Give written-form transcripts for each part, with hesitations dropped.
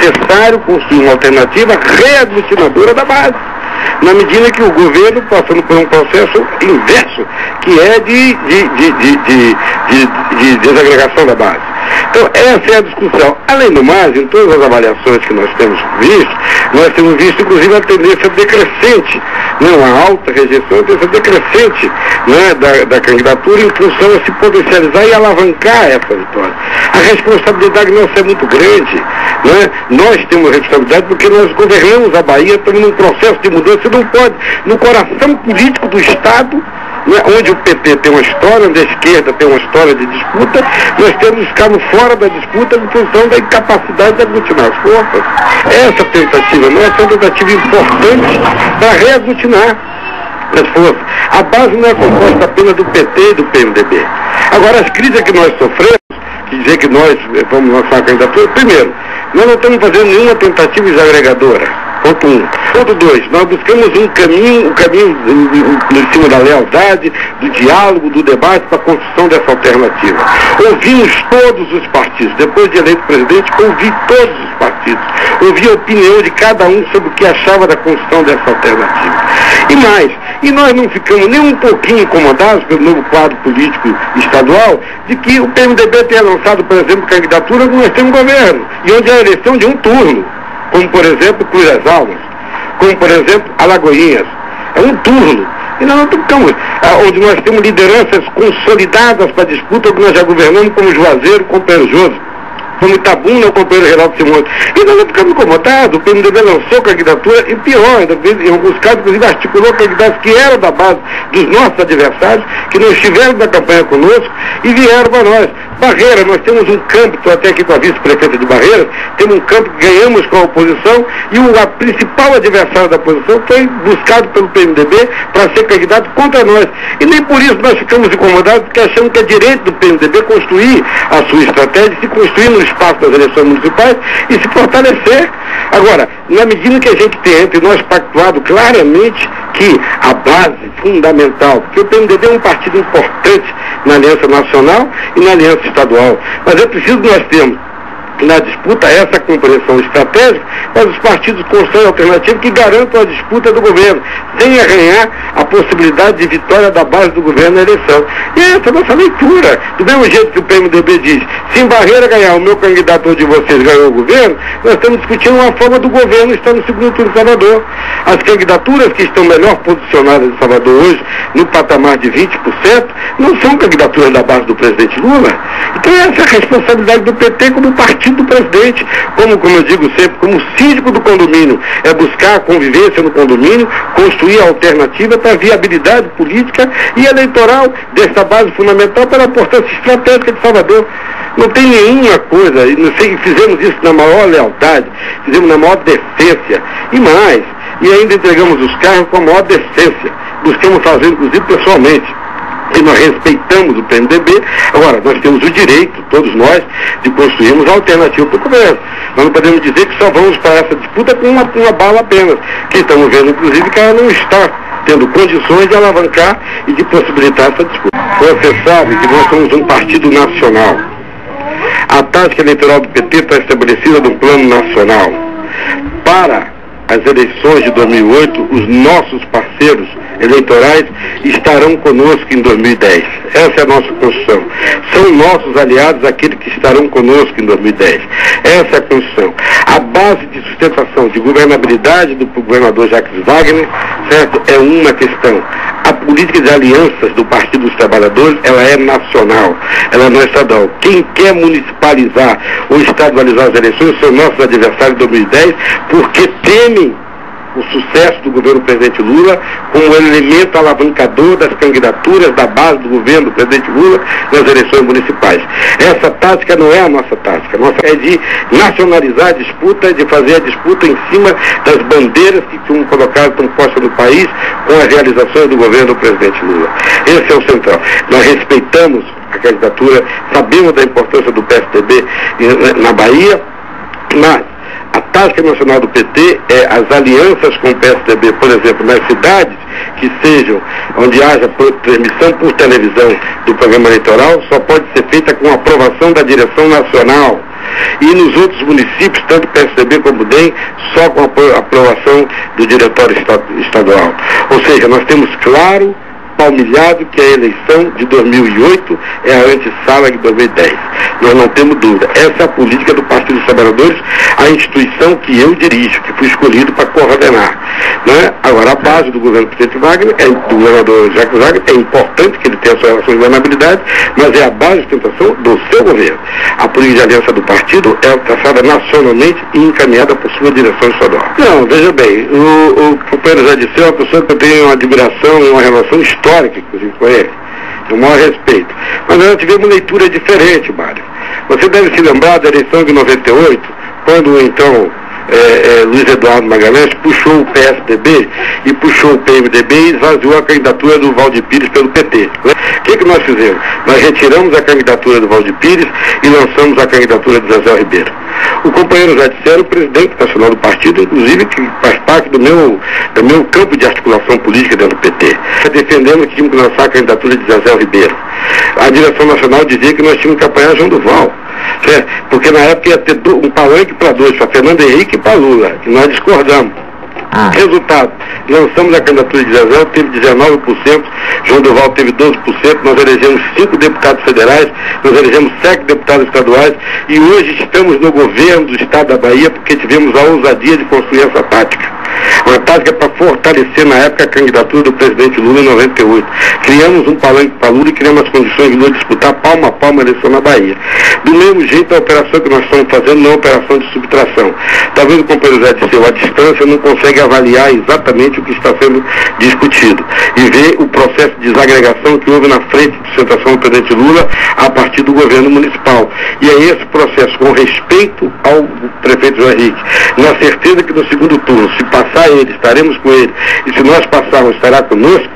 necessário construir uma alternativa reaglutinadora da base, na medida que o governo passando por um processo inverso, que é de desagregação da base. Então, essa é a discussão. Além do mais, em todas as avaliações que nós temos visto inclusive a tendência decrescente, uma alta rejeição, a tendência decrescente da candidatura em função a se potencializar e alavancar essa vitória. A responsabilidade nossa é muito grande, Nós temos responsabilidade porque nós governamos a Bahia, estamos num processo de mudança, você não pode, no coração político do Estado, onde o PT tem uma história, onde a esquerda tem uma história de disputa, nós temos ficado fora da disputa em função da incapacidade de aglutinar as forças. Essa tentativa não é uma tentativa importante para reaglutinar as forças. A base não é composta apenas do PT e do PMDB. Agora, as crises que nós sofremos, que dizer que nós vamos lançar a candidatura, primeiro, nós não estamos fazendo nenhuma tentativa desagregadora. Ponto 1. Ponto 2, nós buscamos um caminho em cima da lealdade, do diálogo, do debate para a construção dessa alternativa. Ouvimos todos os partidos. Depois de eleito presidente, ouvi todos os partidos. Ouvi a opinião de cada um sobre o que achava da construção dessa alternativa. E mais, nós não ficamos nem um pouquinho incomodados pelo novo quadro político estadual de que o PMDB tenha lançado, por exemplo, candidatura onde nós temos governo, e onde há a eleição de um turno, como por exemplo Cruz das Almas, como por exemplo Alagoinhas. É um turno. E nós não ficamos, onde nós temos lideranças consolidadas para a disputa, que nós já governamos, como Juazeiro, como Perujoso, como Itabuna, o companheiro Geraldo Simões. E nós não ficamos incomodados. O PMDB lançou candidatura, e pior, em alguns casos, inclusive articulou candidatos que eram da base dos nossos adversários, que não estiveram na campanha conosco e vieram para nós. Barreira, nós temos um campo, estou até aqui com a vice-prefeita de Barreira, temos um campo que ganhamos com a oposição, e a principal adversário da oposição foi buscado pelo PMDB para ser candidato contra nós. E nem por isso nós ficamos incomodados, porque achamos que é direito do PMDB construir a sua estratégia, se construir no espaço das eleições municipais e se fortalecer. Agora, na medida que a gente tem entre nós pactuado claramente que a base fundamental, porque o PMDB é um partido importante na Aliança Nacional e na Aliança Estadual, mas é preciso que nós termos na disputa essa compreensão estratégica, mas os partidos constroem alternativas que garantam a disputa do governo, sem arranhar a possibilidade de vitória da base do governo na eleição. E essa é a nossa leitura. Do mesmo jeito que o PMDB diz, se em Barreira ganhar, o meu candidato ou de vocês ganhou o governo, nós estamos discutindo uma forma do governo estar no segundo turno de Salvador. As candidaturas que estão melhor posicionadas em Salvador hoje, no patamar de 20%, não são candidaturas da base do presidente Lula. Então essa é a responsabilidade do PT como partido do presidente, como eu digo sempre, como síndico do condomínio, é buscar a convivência no condomínio, construir a alternativa para a viabilidade política e eleitoral dessa base fundamental para a importância estratégica de Salvador. Não tem nenhuma coisa, fizemos isso na maior lealdade, fizemos na maior decência, e mais, e ainda entregamos os carros com a maior decência, buscamos fazer inclusive pessoalmente. E nós respeitamos o PMDB. Agora, nós temos o direito, todos nós, de construirmos a alternativa para o governo. Nós não podemos dizer que só vamos para essa disputa com uma bala apenas, que estamos vendo, inclusive, que ela não está tendo condições de alavancar e de possibilitar essa disputa. Você sabe que nós somos um partido nacional. A tática eleitoral do PT está estabelecida num plano nacional. Para as eleições de 2008, os nossos parceiros eleitorais estarão conosco em 2010. Essa é a nossa Constituição. São nossos aliados aqueles que estarão conosco em 2010. Essa é a Constituição. A base de sustentação de governabilidade do governador Jacques Wagner, certo, é uma questão. A política de alianças do Partido dos Trabalhadores, ela é nacional, ela não é estadual. Quem quer municipalizar ou estadualizar as eleições são nossos adversários de 2010, porque temem o sucesso do governo do presidente Lula como elemento alavancador das candidaturas da base do governo do presidente Lula nas eleições municipais. Essa tática não é a nossa tática. A nossa é de nacionalizar a disputa, de fazer a disputa em cima das bandeiras que foram colocadas como postas no país com as realizações do governo do presidente Lula. Esse é o central. Nós respeitamos a candidatura, sabemos da importância do PSDB na Bahia, mas a tática nacional do PT é as alianças com o PSDB, por exemplo, nas cidades que sejam, onde haja transmissão por televisão do programa eleitoral, só pode ser feita com aprovação da direção nacional. e nos outros municípios, tanto PSDB como DEM, só com a aprovação do diretório estadual. Ou seja, nós temos claro, palmilhado, que a eleição de 2008 é a antessala de 2010. Nós não temos dúvida. Essa é a política do Partido dos Trabalhadores, a instituição que eu dirijo, que fui escolhido para coordenar. Né? Agora, a base do governo do presidente Wagner, do governador Jacques Wagner, é importante que ele tenha a sua relação de governabilidade, mas é a base de sustentação do seu governo. A política de aliança do partido é traçada nacionalmente e encaminhada por sua direção estadual. Não, veja bem, o companheiro já disse, é uma pessoa que eu tenho uma admiração e uma relação histórica, inclusive, com ele, com o maior respeito. Mas nós tivemos uma leitura diferente, Mário. Você deve se lembrar da eleição de 98, quando então Luiz Eduardo Magalhães puxou o PSDB e puxou o PMDB e esvaziou a candidatura do Valdir Pires pelo PT. Né? O que nós fizemos? Nós retiramos a candidatura do Valdir Pires e lançamos a candidatura de Zezé Ribeiro. O companheiro já disse, era o presidente nacional do partido, inclusive que faz parte do meu campo de articulação política dentro do PT. Defendemos que tínhamos que lançar a candidatura de Zezé Ribeiro. A direção nacional dizia que nós tínhamos que apoiar João Duval. Certo? Porque na época ia ter um palanque para dois, para Fernando Henrique e para Lula, que nós discordamos. Resultado, lançamos a candidatura de Zezé, teve 19%, João Duval teve 12%, nós elegemos 5 deputados federais, nós elegemos 7 deputados estaduais e hoje estamos no governo do estado da Bahia porque tivemos a ousadia de construir essa tática. Uma tática para fortalecer na época a candidatura do presidente Lula em 98. Criamos um palanque para Lula e criamos as condições de Lula disputar palmo a palmo a eleição na Bahia. Do mesmo jeito, a operação que nós estamos fazendo não é uma operação de subtração. Talvez o companheiro já disse, à distância não consegue avaliar exatamente o que está sendo discutido e ver o processo de desagregação que houve na frente de sustentação do presidente Lula a partir do governo municipal. E é esse processo, com respeito ao prefeito João Henrique, na certeza que no segundo turno, se passar ele, estaremos com ele, e se nós passarmos, estará conosco,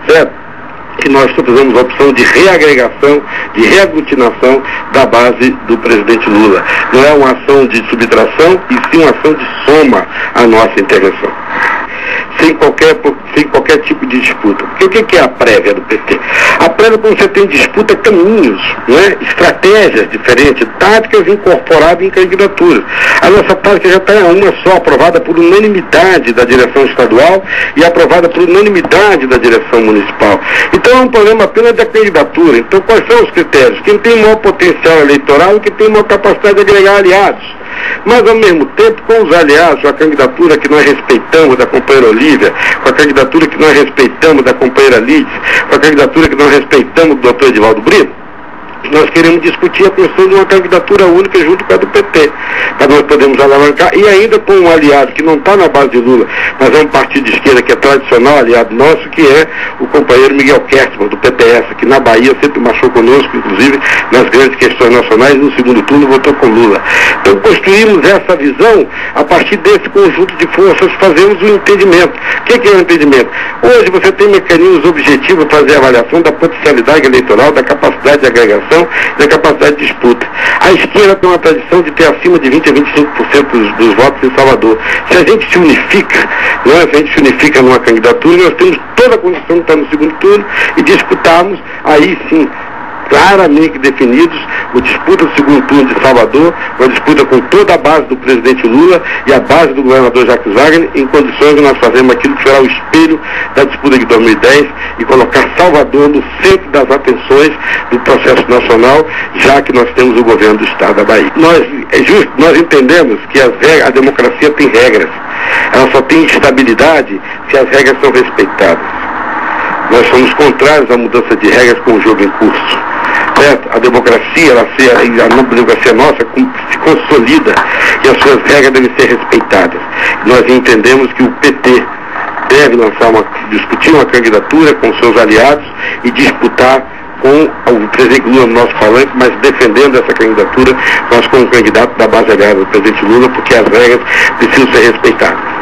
certo? Que nós fizemos a opção de reagregação, de reaglutinação da base do presidente Lula. Não é uma ação de subtração, e sim uma ação de soma à nossa intervenção. Sem qualquer tipo de disputa. Porque o que é a prévia do PT? A prévia é quando você tem disputa, caminhos, né? Estratégias diferentes, táticas incorporadas em candidaturas. A nossa tática já está uma só, aprovada por unanimidade da direção estadual e aprovada por unanimidade da direção municipal. Então é um problema apenas da candidatura. Então quais são os critérios? Quem tem maior potencial eleitoral e quem tem maior capacidade de agregar aliados. Mas, ao mesmo tempo, com os aliados, a candidatura que nós respeitamos da companheira Olívia, com a candidatura que nós respeitamos da companheira Lides, com a candidatura que nós respeitamos do doutor Edivaldo Brito, nós queremos discutir a questão de uma candidatura única junto com a do PT, para nós podermos alavancar, e ainda com um aliado que não está na base de Lula, mas é um partido de esquerda que é tradicional, aliado nosso, que é o companheiro Miguel Kerstmann, do PPS, que na Bahia sempre marchou conosco, inclusive nas grandes questões nacionais, e no segundo turno votou com Lula. Então construímos essa visão, a partir desse conjunto de forças, fazemos um entendimento. O que é o entendimento? Hoje você tem mecanismos objetivos para fazer a avaliação da potencialidade eleitoral, da capacidade de agregação, da capacidade de disputa. A esquerda tem uma tradição de ter acima de 20 a 25% dos votos em Salvador. Se a gente se unifica, se a gente se unifica numa candidatura, nós temos toda a condição de estar no segundo turno e disputarmos, aí sim, claramente definidos, a disputa do segundo turno de Salvador, uma disputa com toda a base do presidente Lula e a base do governador Jacques Wagner, em condições de nós fazermos aquilo que será o espelho da disputa de 2010 e colocar Salvador no centro das atenções do processo nacional, já que nós temos o governo do Estado da Bahia. Nós entendemos que a democracia tem regras, ela só tem estabilidade se as regras são respeitadas. Nós somos contrários à mudança de regras com o jogo em curso. Certo? A democracia, a democracia nossa se consolida e as suas regras devem ser respeitadas. Nós entendemos que o PT deve discutir uma candidatura com seus aliados e disputar com o presidente Lula no nosso palanque, mas defendendo essa candidatura, nós como candidato da base aliada do presidente Lula, porque as regras precisam ser respeitadas.